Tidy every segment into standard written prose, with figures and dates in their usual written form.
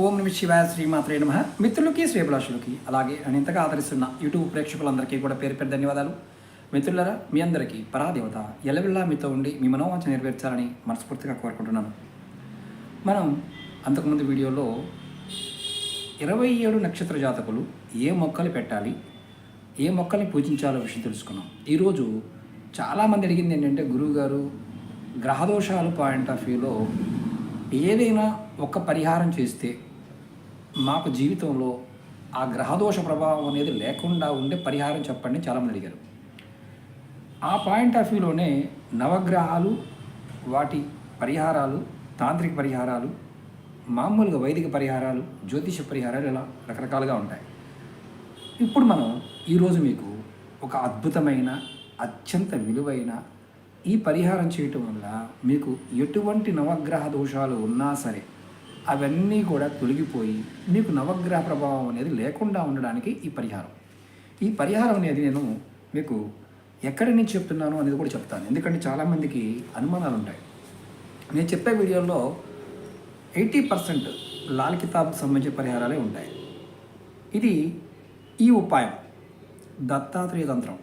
ఓం నమ శివాయ శ్రీమాత్రే నమః. మిత్రులకి శ్రేభిలాషులకి అలాగే నేను ఇంతగా ఆదరిస్తున్న యూట్యూబ్ ప్రేక్షకులందరికీ కూడా పేరు పేరు ధన్యవాదాలు. మిత్రులారా, మీ అందరికీ పరాదేవత ఎల్లవెల్లా మీతో ఉండి మీ మనోవాంఛ నెరవేర్చాలని మనస్ఫూర్తిగా కోరుకుంటున్నాను. మనం అంతకుముందు వీడియోలో 27 నక్షత్ర జాతకులు ఏ మొక్కలు పెట్టాలి, ఏ మొక్కల్ని పూజించాలో విషయం తెలుసుకున్నాం. ఈరోజు చాలామంది అడిగింది ఏంటంటే, గురువుగారు గ్రహదోషాలు పాయింట్ ఆఫ్ వ్యూలో ఏదైనా ఒక పరిహారం చేస్తే మాకు జీవితంలో ఆ గ్రహదోష ప్రభావం అనేది లేకుండా ఉండే పరిహారం చెప్పండి చాలామంది అడిగారు. ఆ పాయింట్ ఆఫ్ వ్యూలోనే నవగ్రహాలు, వాటి పరిహారాలు, తాంత్రిక పరిహారాలు, మామూలుగా వైదిక పరిహారాలు, జ్యోతిష పరిహారాలు ఇలా రకరకాలుగా ఉంటాయి. ఇప్పుడు మనం ఈరోజు మీకు ఒక అద్భుతమైన, అత్యంత విలువైన ఈ పరిహారం చేయటం వల్ల మీకు ఎటువంటి నవగ్రహ దోషాలు ఉన్నా సరే అవన్నీ కూడా తొలగిపోయి మీకు నవగ్రహ ప్రభావం అనేది లేకుండా ఉండడానికి ఈ పరిహారం అనేది నేను మీకు ఎక్కడి నుంచి చెప్తున్నాను అనేది కూడా చెప్తాను. ఎందుకంటే చాలామందికి అనుమానాలు ఉంటాయి. నేను చెప్పే వీడియోలో 80% లాల్ కితాబ్కి సంబంధించిన పరిహారాలే ఉంటాయి. ఇది ఈ ఉపాయం దత్తాత్రేయ తంత్రం.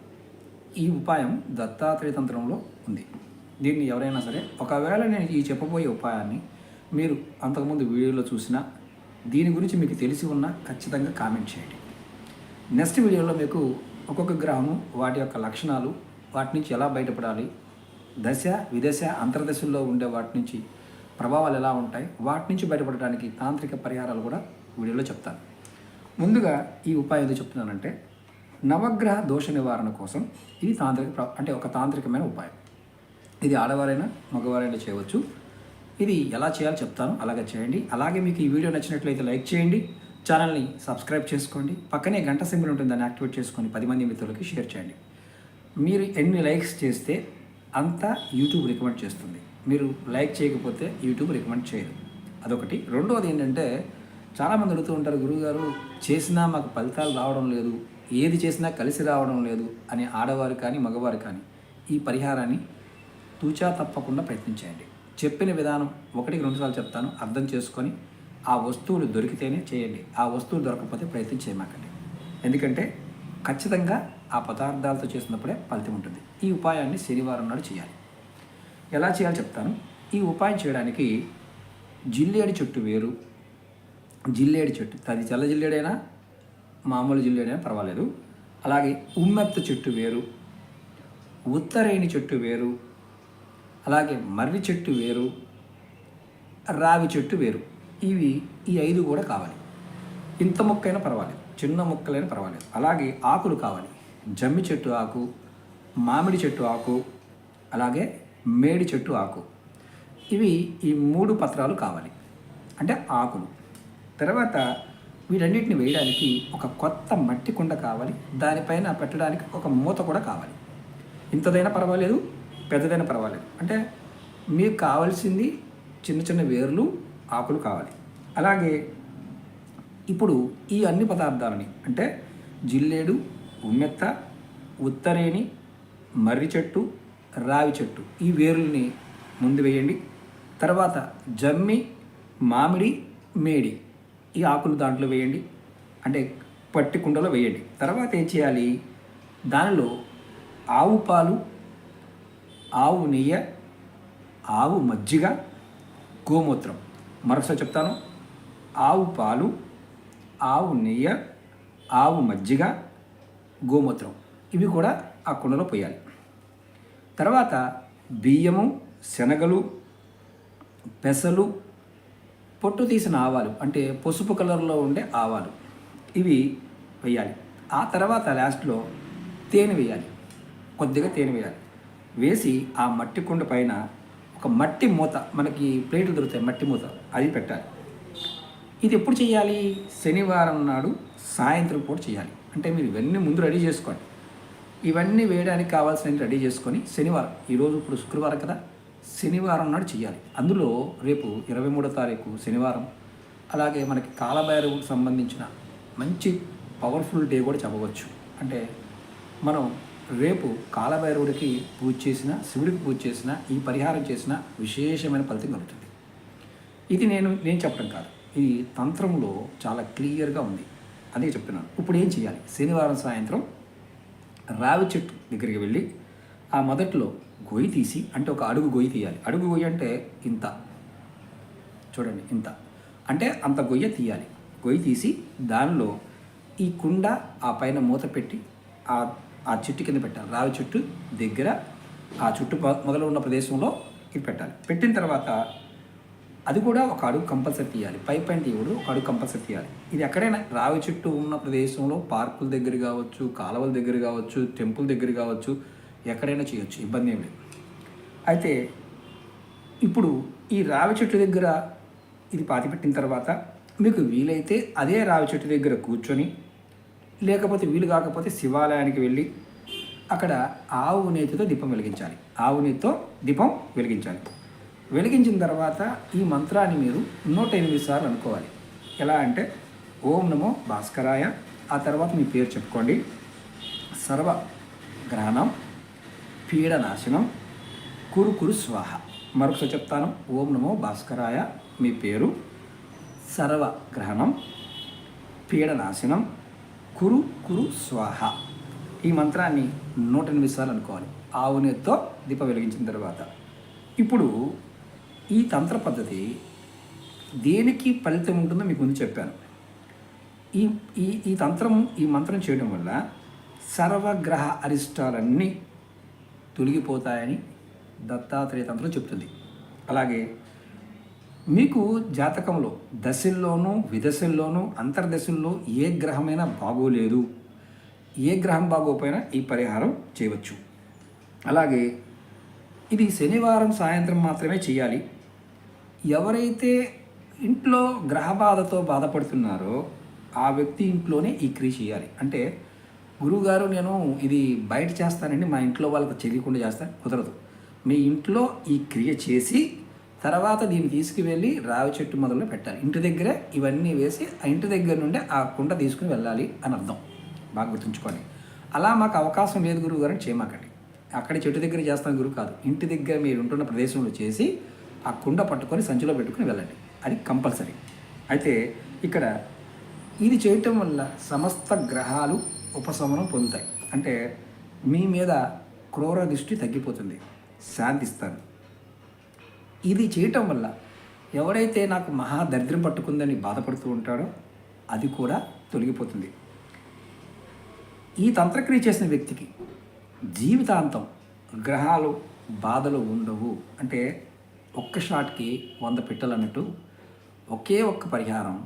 ఈ ఉపాయం దత్తాత్రేయ తంత్రంలో ఉంది. దీన్ని ఎవరైనా సరే, ఒకవేళ నేను ఈ చెప్పబోయే ఉపాయాన్ని మీరు అంతకుముందు వీడియోలో చూసినా, దీని గురించి మీకు తెలిసి ఉన్నా ఖచ్చితంగా కామెంట్ చేయండి. నెక్స్ట్ వీడియోలో మీకు ఒక్కొక్క గ్రహము, వాటి యొక్క లక్షణాలు, వాటి నుంచి ఎలా బయటపడాలి, దశ విదశ అంతర్దశల్లో ఉండే వాటి నుంచి ప్రభావాలు ఎలా ఉంటాయి, వాటి నుంచి బయటపడడానికి తాంత్రిక పరిహారాలు కూడా వీడియోలో చెప్తాను. ముందుగా ఈ ఉపాయం ఎందుకు చెప్తున్నానంటే, నవగ్రహ దోష నివారణ కోసం ఇది ఒక తాంత్రికమైన ఉపాయం. ఇది ఆడవారైనా మగవారైనా చేయవచ్చు. ఇది ఎలా చేయాలో చెప్తాను, అలాగే చేయండి. అలాగే మీకు ఈ వీడియో నచ్చినట్లయితే లైక్ చేయండి, ఛానల్ని సబ్స్క్రైబ్ చేసుకోండి, పక్కనే గంట సింబల్ ఉంటుంది, దాన్ని యాక్టివేట్ చేసుకొని 10 మంది మిత్రులకి షేర్ చేయండి. మీరు ఎన్ని లైక్స్ చేస్తే అంత యూట్యూబ్ రికమెండ్ చేస్తుంది. మీరు లైక్ చేయకపోతే యూట్యూబ్ రికమెండ్ చేయదు. అదొకటి. రెండవది ఏంటంటే, చాలామంది అడుగుతూ ఉంటారు, గురువుగారు చేసినా మాకు ఫలితాలు రావడం లేదు, ఏది చేసినా కలిసి రావడం లేదు అని ఆడవారు కానీ మగవారు కానీ ఈ పరిహారాన్ని తూచా తప్పకుండా ప్రయత్నించేయండి. చెప్పిన విధానం 1-2 సార్లు చెప్తాను, అర్థం చేసుకొని ఆ వస్తువులు దొరికితేనే చేయండి. ఆ వస్తువులు దొరకకపోతే ప్రయత్నం చేయమాకండి. ఎందుకంటే ఖచ్చితంగా ఆ పదార్థాలతో చేసినప్పుడే ఫలితం ఉంటుంది. ఈ ఉపాయాన్ని శనివారం నాడు చేయాలి. ఎలా చేయాలో చెప్తాను. ఈ ఉపాయం చేయడానికి జిల్లేడు చెట్టు వేరు, జిల్లేడు చెట్టు, అది చల్ల జిల్లేడైనా మామూలు జిల్లేడైనా పర్వాలేదు. అలాగే ఉమ్మెత్త చెట్టు వేరు, ఉత్తరేణి చెట్టు వేరు, అలాగే మర్రి చెట్టు వేరు, రావి చెట్టు వేరు. ఈ 5 కూడా కావాలి. ఇంత మొక్కైనా పర్వాలేదు, చిన్న మొక్కలైనా పర్వాలేదు. అలాగే ఆకులు కావాలి. జమ్మి చెట్టు ఆకు, మామిడి చెట్టు ఆకు, అలాగే మేడి చెట్టు ఆకు. ఈ 3 పత్రాలు కావాలి, అంటే ఆకులు. తర్వాత వీటన్నిటిని వేయడానికి ఒక కొత్త మట్టి కుండ కావాలి. దానిపైన పెట్టడానికి ఒక మూత కూడా కావాలి. ఇంతదైనా పర్వాలేదు, పెద్దదైనా పర్వాలేదు. అంటే మీకు కావాల్సింది చిన్న చిన్న వేర్లు, ఆకులు కావాలి. అలాగే ఇప్పుడు ఈ అన్ని పదార్థాలని, అంటే జిల్లేడు, ఉమ్మెత్త, ఉత్తరేణి, మర్రి చెట్టు, రావి చెట్టు, ఈ వేర్లని ముందు వేయండి. తర్వాత జమ్మి, మామిడి, మేడి, ఈ ఆకులు దాంట్లో వేయండి, అంటే పట్టి కుండలో వేయండి. తర్వాత ఏం చేయాలి, దానిలో ఆవు పాలు, ఆవు నెయ్యి, ఆవు మజ్జిగ, గోమూత్రం. మరొకసారి చెప్తాను. ఆవు పాలు, ఆవు నెయ్యి, ఆవు మజ్జిగ, గోమూత్రం, ఇవి కూడా ఆ కుండలో పోయాలి. తర్వాత బియ్యము, శనగలు, పెసలు, పొట్టు తీసిన ఆవాలు, అంటే పసుపు కలర్లో ఉండే ఆవాలు, ఇవి వేయాలి. ఆ తర్వాత లాస్ట్లో తేనె వేయాలి, కొద్దిగా తేనె వేయాలి. వేసి ఆ మట్టి కుండ పైన ఒక మట్టి మూత, మనకి ప్లేట్లు దొరుకుతాయి, మట్టి మూత, అది పెట్టాలి. ఇది ఎప్పుడు చేయాలి, శనివారం నాడు సాయంత్రం పూట చేయాలి. అంటే మీరు ఇవన్నీ ముందు రెడీ చేసుకోండి. ఇవన్నీ వేయడానికి కావాల్సిన రెడీ చేసుకొని శనివారం, ఈరోజు ఇప్పుడు శుక్రవారం కదా, శనివారం నాడు చేయాలి. అందులో రేపు 23వ తారీఖు శనివారం. అలాగే మనకి కాలభైరవుడికి సంబంధించిన మంచి పవర్ఫుల్ డే కూడా చెప్పవచ్చు. అంటే మనం రేపు కాలభైరవుడికి పూజ చేసిన, శివుడికి పూజ చేసిన, ఈ పరిహారం చేసిన విశేషమైన ఫలితం కలుగుతుంది. ఇది నేను చెప్పడం కాదు, ఈ తంత్రంలో చాలా క్లియర్గా ఉంది. అదే చెప్తున్నాను. ఇప్పుడు ఏం చేయాలి? శనివారం సాయంత్రం రావి చెట్టు దగ్గరికి వెళ్ళి ఆ మొదట్లో గొయ్యి తీసి, అంటే ఒక అడుగు గొయ్యి తీయాలి. అడుగు గొయ్యి అంటే ఇంత, చూడండి ఇంత, అంటే అంత గొయ్య తీయాలి. గొయ్యి తీసి దానిలో ఈ కుండ ఆ పైన మూత పెట్టి ఆ చెట్టు కింద పెట్టాలి. రావి చెట్టు దగ్గర ఆ చుట్టు మొదలు ఉన్న ప్రదేశంలో ఇది పెట్టాలి. పెట్టిన తర్వాత అది కూడా ఒక అడుగు కంపల్సరీ తీయాలి. పైన తీయకూడదు, ఒక అడుగు కంపల్సరీ తీయాలి. ఇది ఎక్కడైనా రావి చెట్టు ఉన్న ప్రదేశంలో, పార్కుల దగ్గర కావచ్చు, కాలువల దగ్గర కావచ్చు, టెంపుల్ దగ్గర కావచ్చు, ఎక్కడైనా చేయొచ్చు, ఇబ్బంది ఏం లేదు. అయితే ఇప్పుడు ఈ రావి చెట్టు దగ్గర ఇది పాతిపెట్టిన తర్వాత మీకు వీలైతే అదే రావి చెట్టు దగ్గర కూర్చొని, లేకపోతే వీలు కాకపోతే శివాలయానికి వెళ్ళి అక్కడ ఆవు నేతితో దీపం వెలిగించాలి. ఆవు నేతితో దీపం వెలిగించాలి. వెలిగించిన తర్వాత ఈ మంత్రాన్ని మీరు 108 సార్లు అనుకోవాలి. ఎలా అంటే ఓం నమో భాస్కరాయ, ఆ తర్వాత మీ పేరు చెప్పుకోండి. సర్వ గ్రహణం పీడనాశనం కురు స్వాహ. మరొకసారి చెప్తాను. ఓం నమో భాస్కరాయ, మీ పేరు, సర్వ గ్రహణం పీడనాశనం కురు స్వాహ. ఈ మంత్రాన్ని 108 సార్లు అనుకోవాలి ఆవు నేతితో దీపం వెలిగించిన తర్వాత. ఇప్పుడు ఈ తంత్ర పద్ధతి దేనికి ఫలితం ఉంటుందో మీకు ముందు చెప్పాను. ఈ ఈ ఈ మంత్రం చేయడం వల్ల సర్వగ్రహ అరిష్టాలన్నీ తొలగిపోతాయని దత్తాత్రేయ తంత్రం చెప్తుంది. అలాగే మీకు జాతకంలో దశల్లోనూ విదశల్లోనూ అంతర్దశల్లో ఏ గ్రహమైనా బాగోలేదు, ఏ గ్రహం బాగోపోయినా ఈ పరిహారం చేయవచ్చు. అలాగే ఇది శనివారం సాయంత్రం మాత్రమే చేయాలి. ఎవరైతే ఇంట్లో గ్రహ బాధతో బాధపడుతున్నారో ఆ వ్యక్తి ఇంట్లోనే ఈ క్రియ చేయాలి. అంటే గురువుగారు నేను ఇది బయట చేస్తానండి, మా ఇంట్లో వాళ్ళకి తెలియకుండా చేస్తాను, కుదరదు. మీ ఇంట్లో ఈ క్రియ చేసి తర్వాత దీన్ని తీసుకువెళ్ళి రావి చెట్టు మొదలు పెట్టాలి. ఇంటి దగ్గరే ఇవన్నీ వేసి ఆ ఇంటి దగ్గర నుండి ఆ కుండ తీసుకుని వెళ్ళాలి అని అర్థం. బాగా గుర్తుంచుకోండి. అలా మాకు అవకాశం లేదు గురువు గారు చేయమాకండి, అక్కడ చెట్టు దగ్గర చేస్తాను గురువు కాదు, ఇంటి దగ్గర మీరు ఉంటున్న ప్రదేశంలో చేసి ఆ కుండ పట్టుకొని సంచిలో పెట్టుకుని వెళ్ళండి. అది కంపల్సరీ. అయితే ఇక్కడ ఇది చేయటం వల్ల సమస్త గ్రహాలు ఉపశమనం పొందుతాయి. అంటే మీ మీద క్రూర దృష్టి తగ్గిపోతుంది, శాంతిస్తారు. ఇది చేయటం వల్ల ఎవరైతే నాకు మహా దరిద్రం పట్టుకుందని బాధపడుతూ ఉంటాడో అది కూడా తొలగిపోతుంది. ఈ తంత్రక్రియ చేసిన వ్యక్తికి జీవితాంతం గ్రహాలు బాధలు ఉండవు. అంటే ఒక్క షాట్కి 100 పిట్టలు అన్నట్టు ఒకే ఒక్క పరిహారం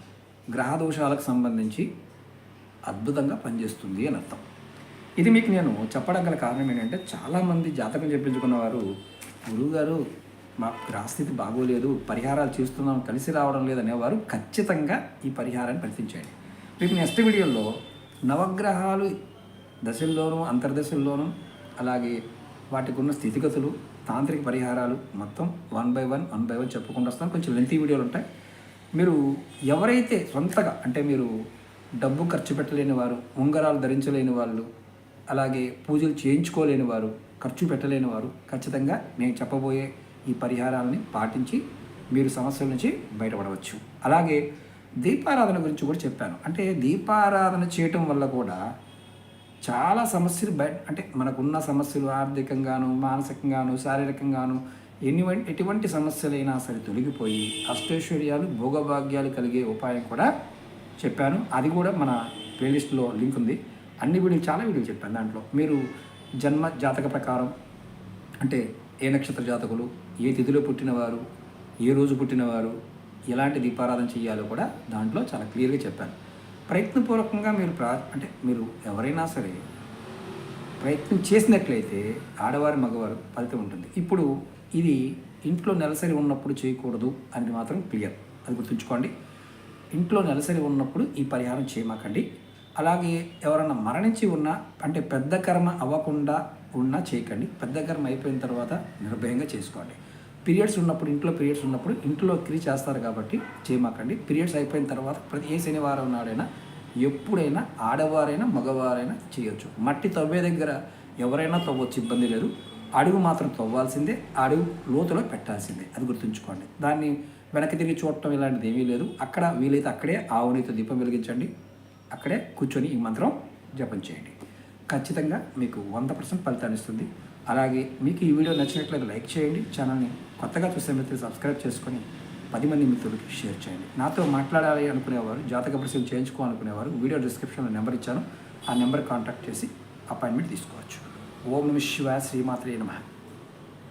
గ్రహ దోషాలకు సంబంధించి అద్భుతంగా పనిచేస్తుంది అని అర్థం. ఇది మీకు నేను చెప్పడం గల కారణం ఏంటంటే చాలామంది జాతకం చెప్పించుకున్న వారు గురువుగారు మా గ్రహస్థితి బాగోలేదు, పరిహారాలు చేస్తున్నాం కలిసి రావడం లేదనేవారు ఖచ్చితంగా ఈ పరిహారాన్ని ప్రయత్నించండి. మీకు నెక్స్ట్ వీడియోలో నవగ్రహాలు దశల్లోనూ అంతర్దశల్లోనూ అలాగే వాటికి ఉన్న స్థితిగతులు తాంత్రిక పరిహారాలు మొత్తం 1 by 1 చెప్పుకుంటూ వస్తాను. కొంచెం లెంతీ వీడియోలు ఉంటాయి. మీరు ఎవరైతే సొంతగా అంటే మీరు డబ్బు ఖర్చు పెట్టలేని వారు, ఉంగరాలు ధరించలేని వాళ్ళు, అలాగే పూజలు చేయించుకోలేని వారు, ఖర్చు పెట్టలేని వారు ఖచ్చితంగా నేను చెప్పబోయే ఈ పరిహారాలని పాటించి మీరు సమస్యల నుంచి బయటపడవచ్చు. అలాగే దీపారాధన గురించి కూడా చెప్పాను. అంటే దీపారాధన చేయటం వల్ల కూడా చాలా సమస్యలు అంటే మనకున్న సమస్యలు ఆర్థికంగాను, మానసికంగాను, శారీరకంగాను ఎటువంటి సమస్యలైనా సరే తొలగిపోయి అష్టైశ్వర్యాలు, భోగభాగ్యాలు కలిగే ఉపాయం కూడా చెప్పాను. అది కూడా మన ప్లేలిస్ట్లో లింక్ ఉంది. అన్ని వీడియోలు చాలా వీడియోలు చెప్పాను. దాంట్లో మీరు జన్మ జాతక ప్రకారం అంటే ఏ నక్షత్ర జాతకులు, ఏ తిథిలో పుట్టినవారు, ఏ రోజు పుట్టినవారు, ఎలాంటి దీపారాధన చేయాలో కూడా దాంట్లో చాలా క్లియర్గా చెప్పాను. ప్రయత్నపూర్వకంగా మీరు అంటే మీరు ఎవరైనా సరే ప్రయత్నం చేసినట్లయితే ఆడవారు మగవారు ఫలితం ఉంటుంది. ఇప్పుడు ఇది ఇంట్లో నెలసరి ఉన్నప్పుడు చేయకూడదు అనేది మాత్రం క్లియర్, అది గుర్తుంచుకోండి. ఇంట్లో నెలసరి ఉన్నప్పుడు ఈ పరిహారం చేయమాకండి. అలాగే ఎవరన్నా మరణించి ఉన్నా అంటే పెద్ద కర్మ అవ్వకుండా ఉన్నా చేయకండి. పెద్ద కర్మ అయిపోయిన తర్వాత నిర్భయంగా చేసుకోండి. పీరియడ్స్ ఉన్నప్పుడు ఇంట్లో క్రియ చేస్తారు కాబట్టి చేయమాకండి. పీరియడ్స్ అయిపోయిన తర్వాత ఏ శనివారం నాడైనా ఎప్పుడైనా ఆడవారైనా మగవారైనా చేయొచ్చు. మట్టి తవ్వే దగ్గర ఎవరైనా తవ్వచ్చు, ఇబ్బంది లేదు. అడుగు మాత్రం తవ్వాల్సిందే, అడుగు లోతులో పెట్టాల్సిందే, అది గుర్తుంచుకోండి. దాన్ని వెనక్కి తిరిగి చూడటం ఇలాంటిది ఏమీ లేదు. అక్కడ వీలైతే అక్కడే ఆవునితో దీపం వెలిగించండి, అక్కడే కూర్చొని ఈ మంత్రం జపం చేయండి. ఖచ్చితంగా మీకు 100% ఫలితాన్ని ఇస్తుంది. అలాగే మీకు ఈ వీడియో నచ్చినట్లయితే లైక్ చేయండి, ఛానల్ని కొత్తగా చూసే మిత్రులు సబ్స్క్రైబ్ చేసుకొని 10 మంది మిత్రులకి షేర్ చేయండి. నాతో మాట్లాడాలి అనుకునేవారు, జాతక పరిశీలన చేయించుకోవాలనుకునేవారు వీడియో డిస్క్రిప్షన్లో నెంబర్ ఇచ్చాను, ఆ నెంబర్ కాంటాక్ట్ చేసి అపాయింట్మెంట్ తీసుకోవచ్చు. ఓం నమః శివాయ, శ్రీమాత్రే నమః.